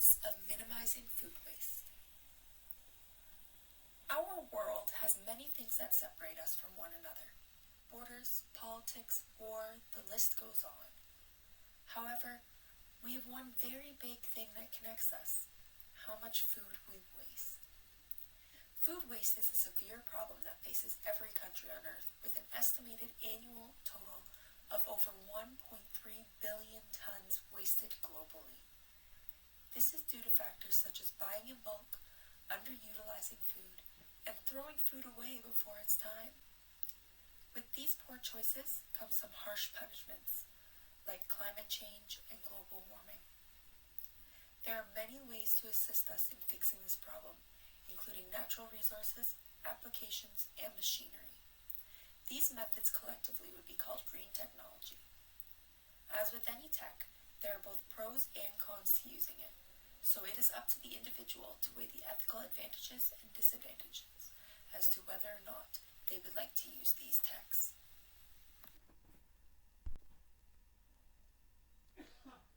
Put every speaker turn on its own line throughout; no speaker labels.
importance of minimizing food waste. Our world has many things that separate us from one another. Borders, politics, war, the list goes on. However, we have one very big thing that connects us: how much food we waste. Food waste is a severe problem that faces every country on Earth, with an estimated annual total of over 1.3 billion tons wasted globally. This is due to factors such as buying in bulk, underutilizing food, and throwing food away before it's time. With these poor choices come some harsh punishments, like climate change and global warming. There are many ways to assist us in fixing this problem, including natural resources, applications, and machinery. These methods collectively would be called green technology. As with any tech, there are both pros and cons to using it, so it is up to the individual to weigh the ethical advantages and disadvantages as to whether or not they would like to use these techs.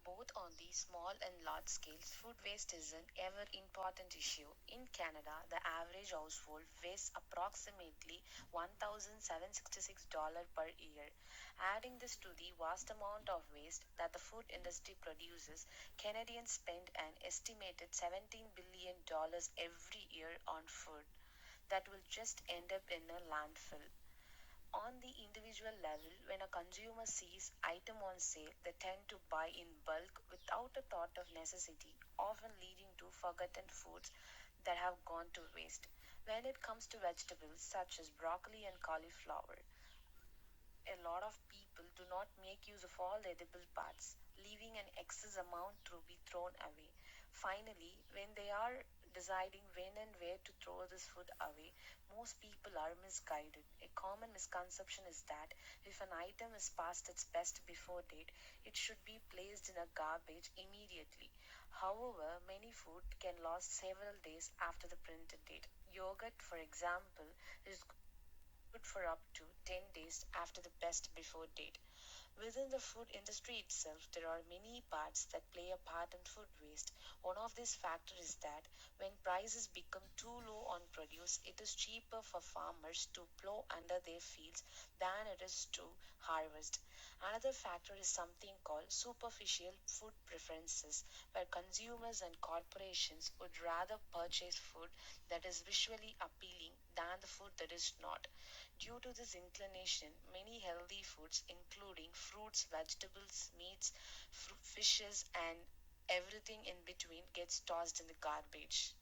Both on the small and large scales, food waste is an ever important issue. In Canada, the average household wastes approximately $1,766 per year. Adding this to the vast amount of waste that the food industry produces, Canadians spend an estimated $17 billion every year on food that will just end up in a landfill. On the individual level, when a consumer sees item on sale, they tend to buy in bulk without a thought of necessity, often leading to forgotten foods that have gone to waste. When it comes to vegetables such as broccoli and cauliflower, a lot of people do not make use of all the edible parts, leaving an excess amount to be thrown away. Finally, when they are deciding when and where to throw this food away, most people are misguided. A common misconception is that if an item is past its best before date, it should be placed in a garbage immediately. However, many food can last several days after the printed date. Yogurt, for example, is good for up to 10 days after the best before date. Within the food industry itself, there are many parts that play a part in food waste. One of these factors is that when prices become too low on produce, it is cheaper for farmers to plow under their fields than it is to harvest. Another factor is something called superficial food preferences, where consumers and corporations would rather purchase food that is visually appealing than the food that is not. Due to this inclination, many healthy foods, including fruits, vegetables, meats, fishes, and everything in between, gets tossed in the garbage.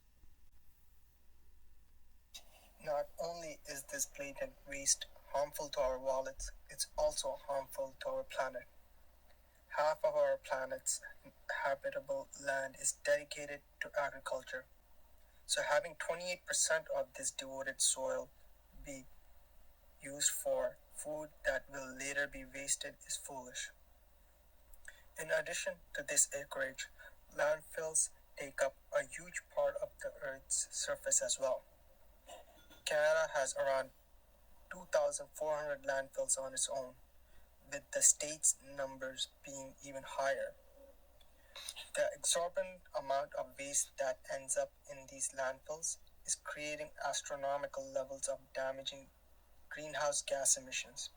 Not only is this blatant waste harmful to our wallets, it's also harmful to our planet. Half of our planet's habitable land is dedicated to agriculture, so having 28% of this devoted soil be used for food that will later be wasted is foolish. In addition to this acreage, landfills take up a huge part of the Earth's surface as well. Canada has around 2,400 landfills on its own, with the state's numbers being even higher. The exorbitant amount of waste that ends up in these landfills is creating astronomical levels of damaging greenhouse gas emissions.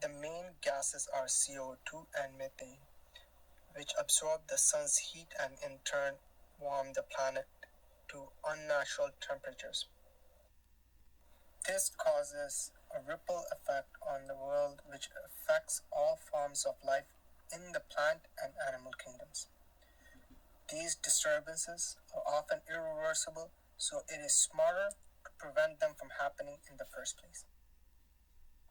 The main gases are CO2 and methane, which absorb the sun's heat and in turn warm the planet to unnatural temperatures. This causes a ripple effect on the world which affects all forms of life in the plant and animal kingdoms. These disturbances are often irreversible, so it is smarter to prevent them from happening in the first place.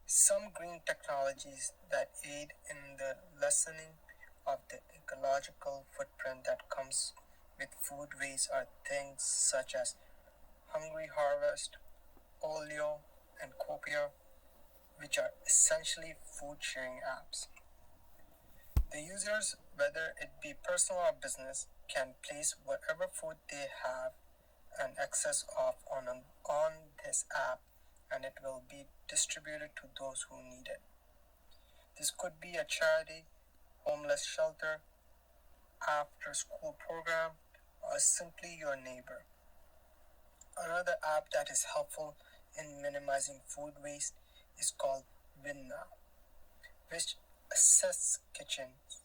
Some green technologies that aid in the lessening of the ecological footprint that comes with food waste are things such as Hungry Harvest, Olio, and Copia, which are essentially food sharing apps. The users, whether it be personal or business, can place whatever food they have an excess of on this app, and it will be distributed to those who need it. This could be a charity, homeless shelter, after school program, or simply your neighbor. Another app that is helpful in minimizing food waste is called WinNow, which assists kitchens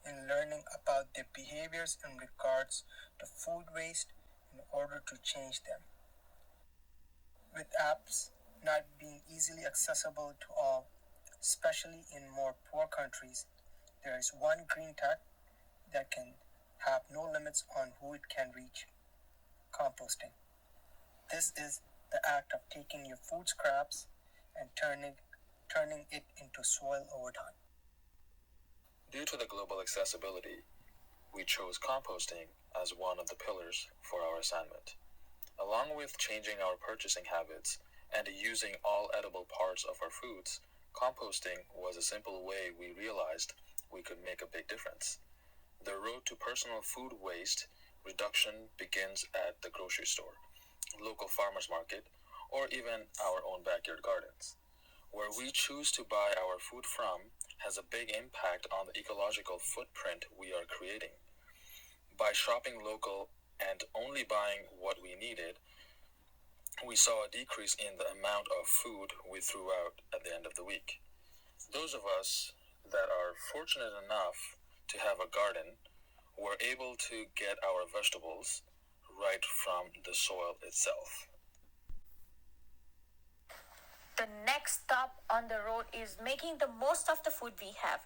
in learning about their behaviors in regards to food waste in order to change them. With apps not being easily accessible to all, especially in more poor countries, there is one green tech that can have no limits on who it can reach: composting. This is the act of taking your food scraps and turning it into soil over time.
Due to the global accessibility, we chose composting as one of the pillars for our assignment. Along with changing our purchasing habits and using all edible parts of our foods, composting was a simple way we realized we could make a big difference. The road to personal food waste reduction begins at the grocery store, local farmers market, or even our own backyard gardens. Where we choose to buy our food from has a big impact on the ecological footprint we are creating. By shopping local and only buying what we needed, we saw a decrease in the amount of food we threw out at the end of the week. Those of us that are fortunate enough to have a garden were able to get our vegetables right from the soil itself.
The next stop on the road is making the most of the food we have.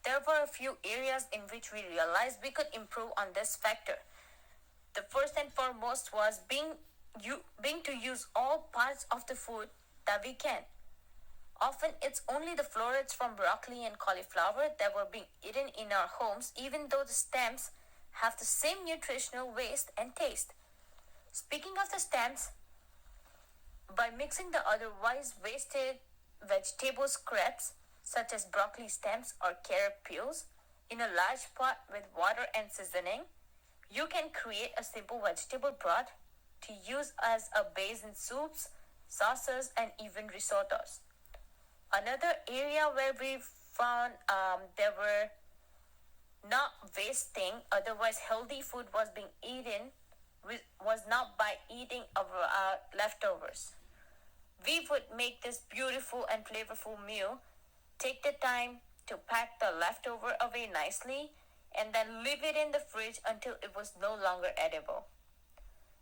There were a few areas in which we realized we could improve on this factor. The first and foremost was being to use all parts of the food that we can. Often it's only the florets from broccoli and cauliflower that were being eaten in our homes, even though the stems have the same nutritional waste and taste. Speaking of the stems, by mixing the otherwise wasted vegetable scraps such as broccoli stems or carrot peels in a large pot with water and seasoning, you can create a simple vegetable broth to use as a base in soups, sauces, and even risottos. Another area where we found there were not wasting, otherwise healthy food was being eaten was not by eating our leftovers. We would make this beautiful and flavorful meal, take the time to pack the leftover away nicely, and then leave it in the fridge until it was no longer edible.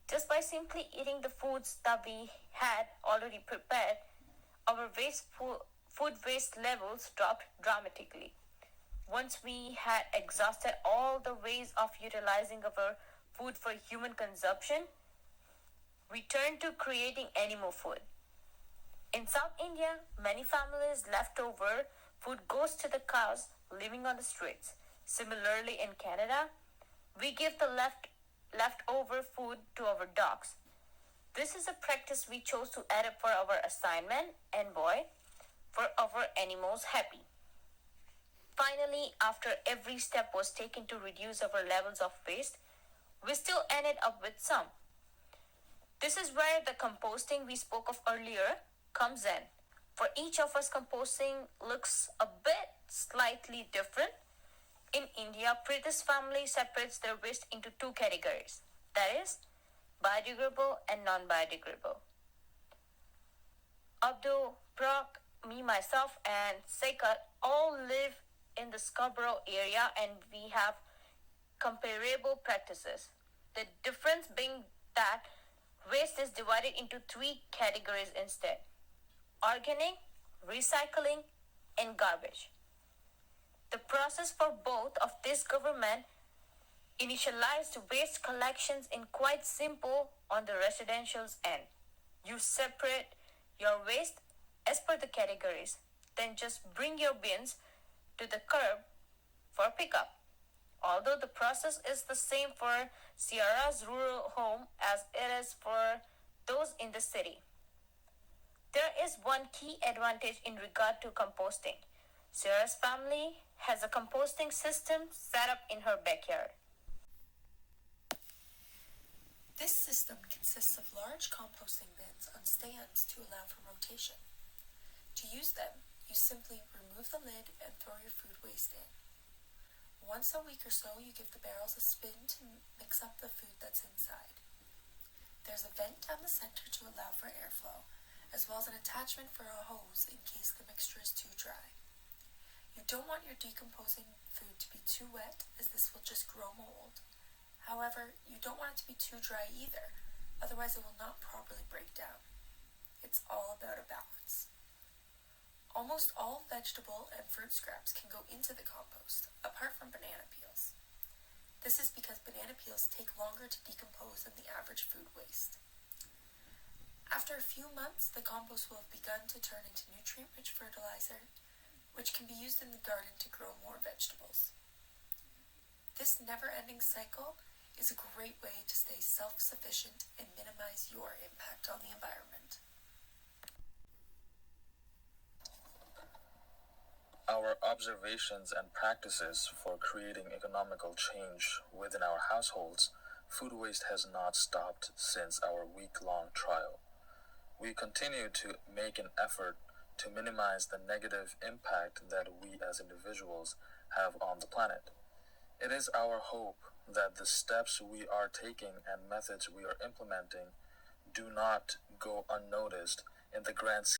Just by simply eating the foods that we had already prepared, our food waste levels dropped dramatically. Once we had exhausted all the ways of utilizing our food for human consumption, we turned to creating animal food. In South India, many families' leftover food goes to the cows living on the streets. Similarly, in Canada, we give the leftover food to our dogs. This is a practice we chose to add up for our assignment and for our animals happy. Finally, after every step was taken to reduce our levels of waste, we still ended up with some. This is where the composting we spoke of earlier comes in. For each of us, composting looks a bit slightly different. In India, Priti's family separates their waste into two categories, that is, biodegradable and non-biodegradable. Abdul, Brock, me, myself, and Sekat all live in the Scarborough area and we have comparable practices. The difference being that waste is divided into three categories instead: organic, recycling, and garbage. The process for both of this government initialized waste collections in quite simple on the residential's end. You separate your waste as per the categories, then just bring your bins to the curb for pickup. Although the process is the same for Sierra's rural home as it is for those in the city. There is one key advantage in regard to composting. Sarah's family has a composting system set up in her backyard.
This system consists of large composting bins on stands to allow for rotation. To use them, you simply remove the lid and throw your food waste in. Once a week or so, you give the barrels a spin to mix up the food that's inside. There's a vent down the center to allow for airflow, as well as an attachment for a hose in case the mixture is too dry. You don't want your decomposing food to be too wet, as this will just grow mold. However, you don't want it to be too dry either, otherwise it will not properly break down. It's all about a balance. Almost all vegetable and fruit scraps can go into the compost, apart from banana peels. This is because banana peels take longer to decompose than the average food waste. After a few months, the compost will have begun to turn into nutrient-rich fertilizer, which can be used in the garden to grow more vegetables. This never-ending cycle is a great way to stay self-sufficient and minimize your impact on the environment.
Our observations and practices for creating economical change within our households, food waste has not stopped since our week-long trial. We continue to make an effort to minimize the negative impact that we as individuals have on the planet. It is our hope that the steps we are taking and methods we are implementing do not go unnoticed in the grand